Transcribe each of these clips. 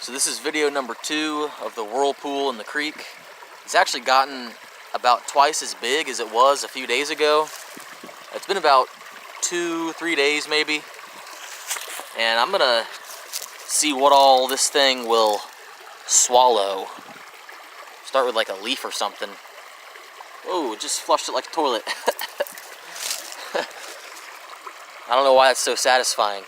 So this is video number 2 of the whirlpool in the creek. It's actually gotten about twice as big as it was a few days ago. It's been about 2-3 days maybe. And I'm gonna see what all this thing will swallow. Start with like a leaf or something. Oh, it just flushed it like a toilet. I don't know why it's so satisfying.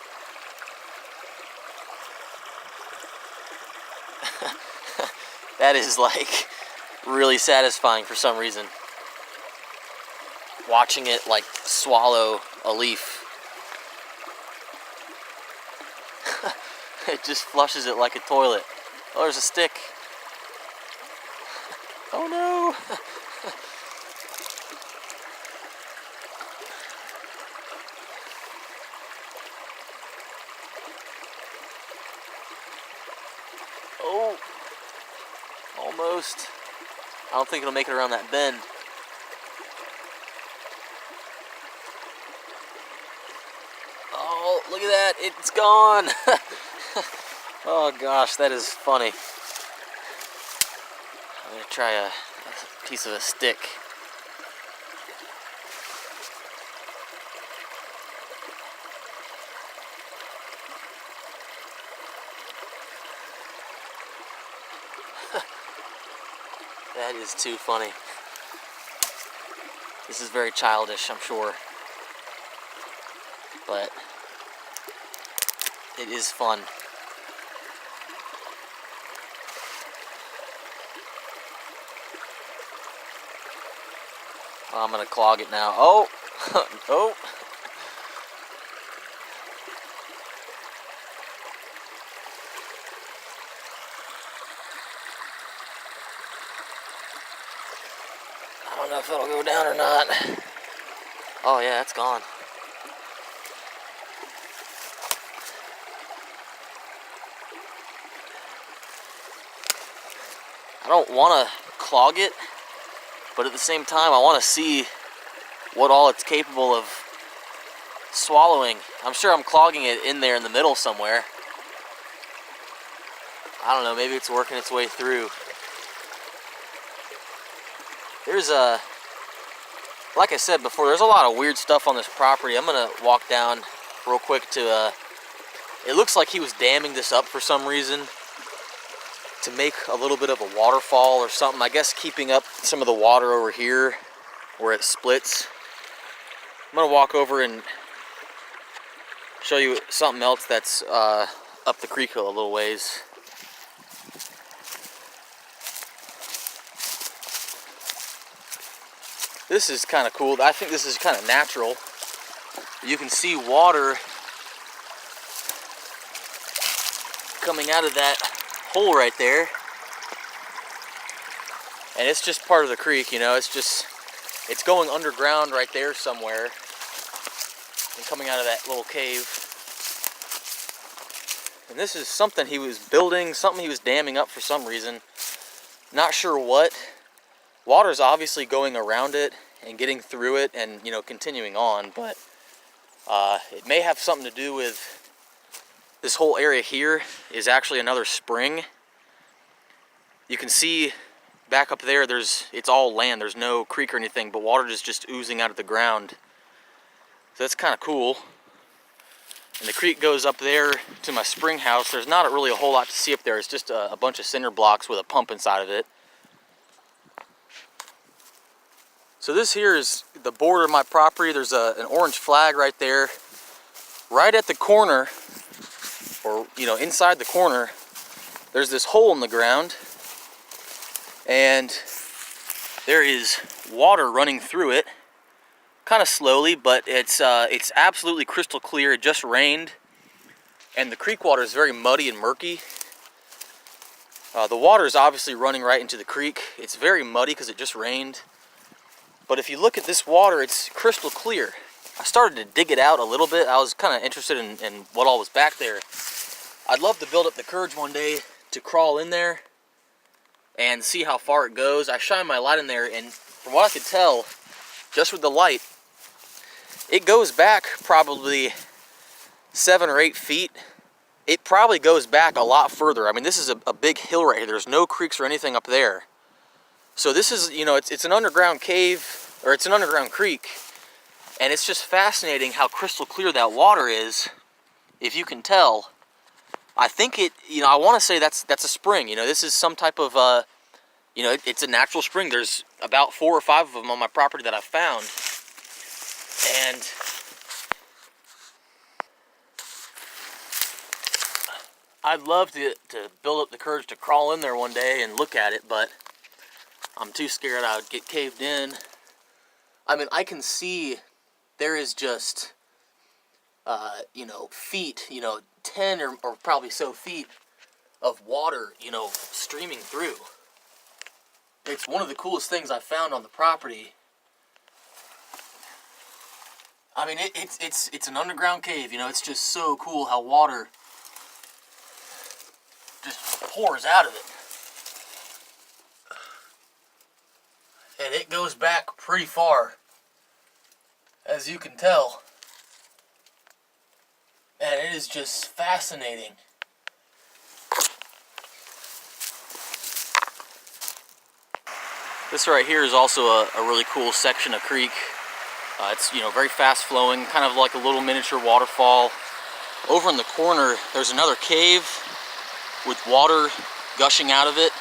That is like really satisfying for some reason. Watching it like swallow a leaf. It just flushes it like a toilet. Oh, there's a stick. Oh no. Oh, almost. I don't think it'll make it around that bend. Oh, look at that, it's gone. Oh gosh, that is funny. I'm gonna try a piece of a stick. That is too funny. This is very childish, I'm sure. But it is fun. I'm gonna clog it now. Oh! Oh! I don't know if it'll go down or not. Oh yeah, it's gone. I don't want to clog it, but at the same time I want to see what all it's capable of swallowing. I'm sure I'm clogging it in there in the middle somewhere. I don't know, maybe it's working its way through. There's like I said before, there's a lot of weird stuff on this property. I'm gonna walk down real quick to, it looks like he was damming this up for some reason to make a little bit of a waterfall or something. I guess keeping up some of the water over here where it splits. I'm gonna walk over and show you something else that's up the creek a little ways. This is kind of cool. I think this is kind of natural. You can see water coming out of that hole right there. And it's just part of the creek, you know, it's going underground right there somewhere and coming out of that little cave. And this is something he was building, something he was damming up for some reason. Not sure what. Water's obviously going around it and getting through it and, you know, continuing on, but it may have something to do with this whole area here is actually another spring. You can see back up there, it's all land, there's no creek or anything, but water is just oozing out of the ground. So that's kind of cool. And the creek goes up there to my spring house. There's not really a whole lot to see up there. It's just a bunch of cinder blocks with a pump inside of it. So this here is the border of my property. There's an orange flag right there. Right at the corner, or you know, inside the corner, there's this hole in the ground. And there is water running through it. Kind of slowly, but it's absolutely crystal clear. It just rained. And the creek water is very muddy and murky. The water is obviously running right into the creek. It's very muddy because it just rained. But if you look at this water, it's crystal clear. I started to dig it out a little bit. I was kind of interested in what all was back there. I'd love to build up the courage one day to crawl in there and see how far it goes. I shine my light in there, and from what I could tell, just with the light, it goes back probably 7 or 8 feet it probably goes back a lot further. I mean, this is a big hill right here. There's no creeks or anything up there. So this is, you know, it's an underground cave, or it's an underground creek, and it's just fascinating how crystal clear that water is, if you can tell. I think it, you know, I want to say that's a spring. You know, this is some type of, you know, it's a natural spring. There's about 4 or 5 of them on my property that I found. And I'd love to build up the courage to crawl in there one day and look at it, but I'm too scared I would get caved in. I mean, I can see there is just, you know, feet, you know, 10 or probably so feet of water, you know, streaming through. It's one of the coolest things I found on the property. I mean, it's an underground cave, you know, it's just so cool how water just pours out of it. And it goes back pretty far, as you can tell. And it is just fascinating. This right here is also a really cool section of creek. It's, you know, very fast flowing, kind of like a little miniature waterfall. Over in the corner, there's another cave with water gushing out of it.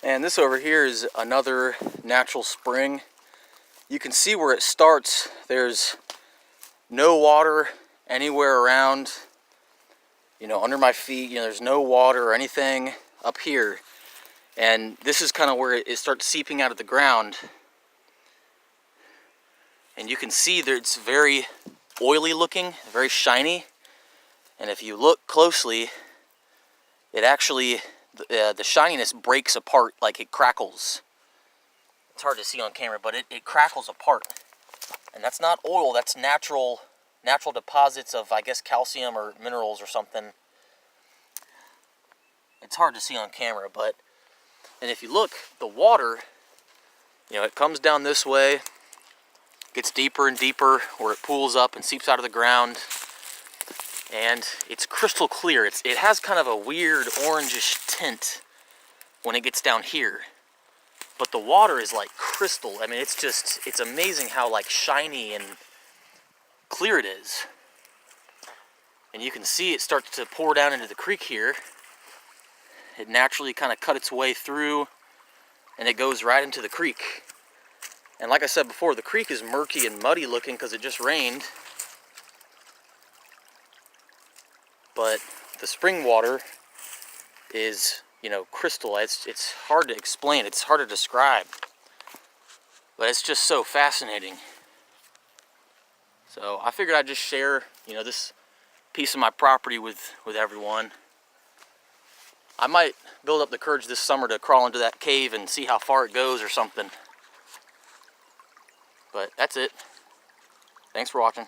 And this over here is another natural spring. You can see where it starts. There's no water anywhere around, you know, under my feet. You know, there's no water or anything up here. And this is kind of where it starts seeping out of the ground. And you can see that it's very oily looking, very shiny. And if you look closely, it actually, the shininess breaks apart, like it crackles. It's hard to see on camera, but it crackles apart. And that's not oil, that's natural deposits of, I guess, calcium or minerals or something. It's hard to see on camera, but, and if you look, the water, you know, it comes down this way, gets deeper and deeper, where it pools up and seeps out of the ground. And it's crystal clear. It has kind of a weird orangish tint when it gets down here. But the water is like crystal. I mean, it's amazing how like shiny and clear it is. And you can see it starts to pour down into the creek here. It naturally kind of cut its way through, and it goes right into the creek. And like I said before, the creek is murky and muddy looking because it just rained. But the spring water is, you know, crystal. It's hard to explain. It's hard to describe. But it's just so fascinating. So I figured I'd just share, you know, this piece of my property with everyone. I might build up the courage this summer to crawl into that cave and see how far it goes or something. But that's it. Thanks for watching.